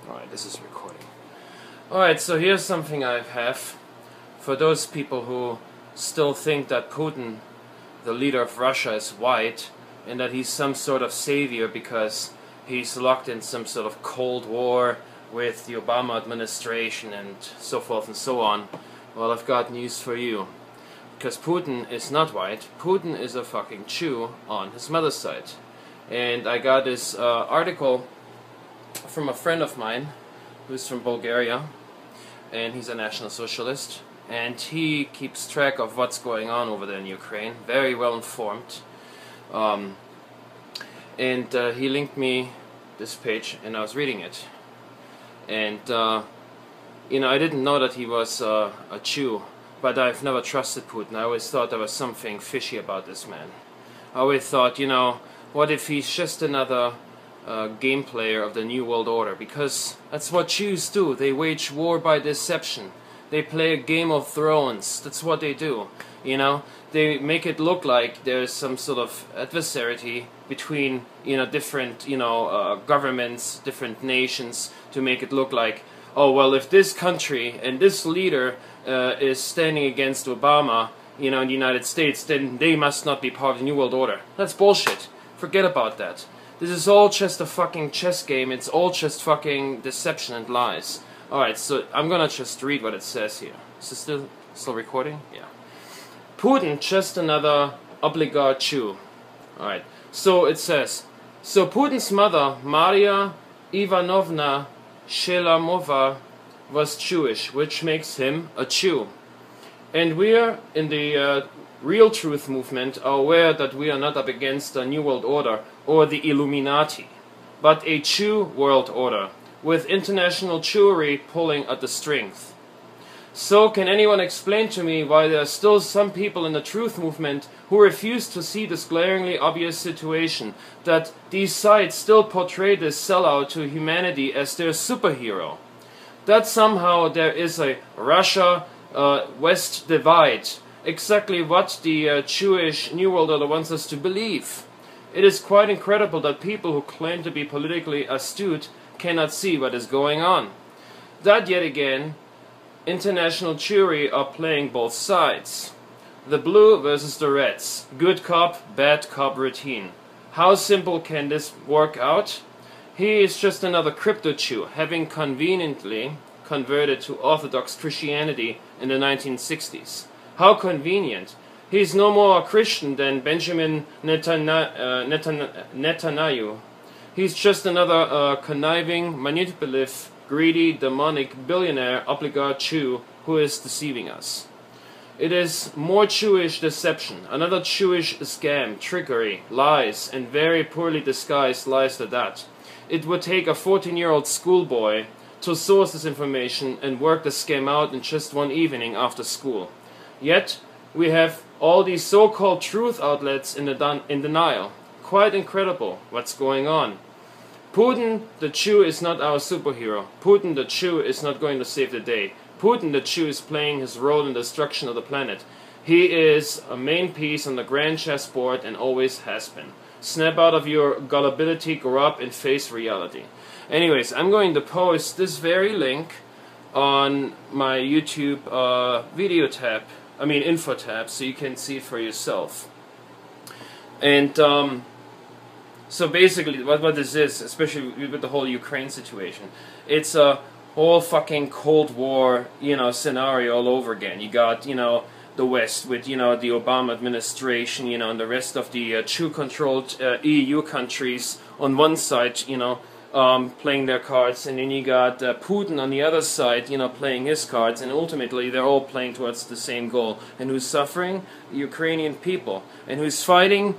Alright, this is recording. Alright, so here's something I have for those people who still think that Putin, the leader of Russia, is white and that he's some sort of savior because he's locked in some sort of Cold War with the Obama administration and so forth and so on. Well, I've got news for you. Because Putin is not white. Putin is a fucking Jew on his mother's side. And I got this article from a friend of mine who's from Bulgaria, and he's a National Socialist, and he keeps track of what's going on over there in Ukraine, very well informed. And he linked me this page, and I was reading it. And you know, I didn't know that he was a Jew, but I've never trusted Putin. I always thought there was something fishy about this man. I always thought, you know, what if he's just another game player of the New World Order? Because that's what Jews do. They wage war by deception. They play a Game of Thrones. That's what they do. You know, they make it look like there's some sort of adversary between, you know, different, you know, governments, different nations, to make it look like, oh well, if this country and this leader is standing against Obama, you know, in the United States, then they must not be part of the New World Order. That's bullshit. Forget about that. This is all just a fucking chess game. It's all just fucking deception and lies. Alright, so I'm gonna just read what it says here. Is this still recording? Yeah. Putin, just another oligarch Jew. Alright, so it says, so Putin's mother, Maria Ivanovna Shelamova, was Jewish, which makes him a Jew. And we are in the Real Truth movement are aware that we are not up against the New World Order or the Illuminati, but a Jew world order, with international Jewry pulling at the strings. So can anyone explain to me why there are still some people in the Truth movement who refuse to see this glaringly obvious situation, that these sites still portray this sellout to humanity as their superhero? That somehow there is a Russia-West divide, exactly what the Jewish New World Order wants us to believe. It is quite incredible that people who claim to be politically astute cannot see what is going on. That yet again, international Jewry are playing both sides. The blue versus the reds. Good cop, bad cop routine. How simple can this work out? He is just another crypto Jew, having conveniently converted to Orthodox Christianity in the 1960s. How convenient. He is no more a Christian than Benjamin Netanyahu. He's just another conniving, manipulative, greedy, demonic, billionaire oligarch Jew who is deceiving us. It is more Jewish deception, another Jewish scam, trickery, lies, and very poorly disguised lies at that. It would take a 14-year-old schoolboy to source this information and work the scam out in just one evening after school. Yet, we have all these so-called truth outlets in denial. Quite incredible what's going on. Putin the Jew is not our superhero. Putin the Jew is not going to save the day. Putin the Jew is playing his role in the destruction of the planet. He is a main piece on the grand chessboard and always has been. Snap out of your gullibility, grow up and face reality. Anyways, I'm going to post this very link on my YouTube video tab, info tab, so you can see it for yourself. And so basically what this is, especially with the whole Ukraine situation, it's a whole fucking Cold War, you know, scenario all over again. You got, you know, the West with, you know, the Obama administration, you know, and the rest of the Jew-controlled EU countries on one side, you know, playing their cards, and then you got Putin on the other side, you know, playing his cards, and ultimately they're all playing towards the same goal. And who's suffering? The Ukrainian people. And who's fighting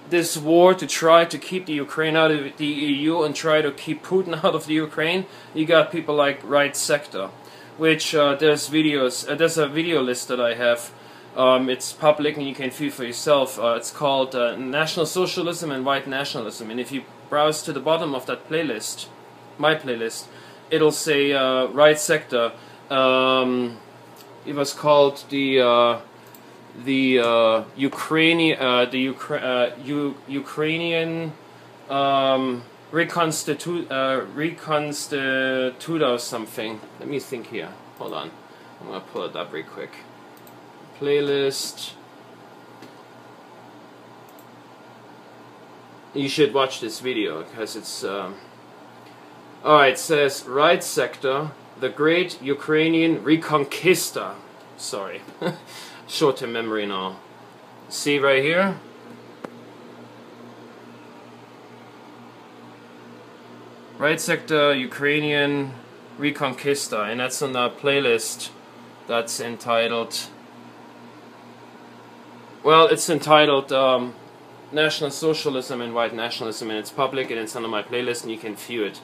this war to try to keep the Ukraine out of the EU and try to keep Putin out of the Ukraine? You got people like Right Sector, which there's a video list that I have. It's public and you can view for yourself. It's called National Socialism and White Nationalism, and if you browse to the bottom of that playlist, my playlist, it'll say Right Sector. It was called the Ukrainian reconstitute or something. Let me think here. Hold on. I'm gonna pull it up real quick. Playlist. You should watch this video because it's. Alright, it says right sector, the great Ukrainian Reconquista. Sorry, short-term memory now. See right here? Right sector, Ukrainian Reconquista, and that's on the playlist that's entitled, well, it's entitled National Socialism and White Nationalism, and it's public and it's under my playlist and you can view it.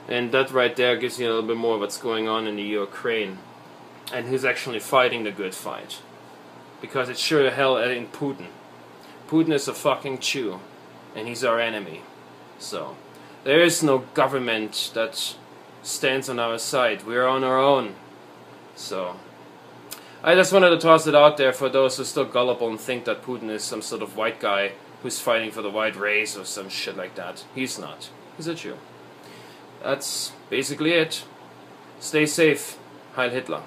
And that right there gives you a little bit more of what's going on in the Ukraine and who's actually fighting the good fight. Because it's sure the hell ain't Putin. Putin is a fucking Jew and he's our enemy. So there is no government that stands on our side. We're on our own. So I just wanted to toss it out there for those who are still gullible and think that Putin is some sort of white guy who's fighting for the white race or some shit like that. He's not. He's a Jew. That's basically it. Stay safe. Heil Hitler.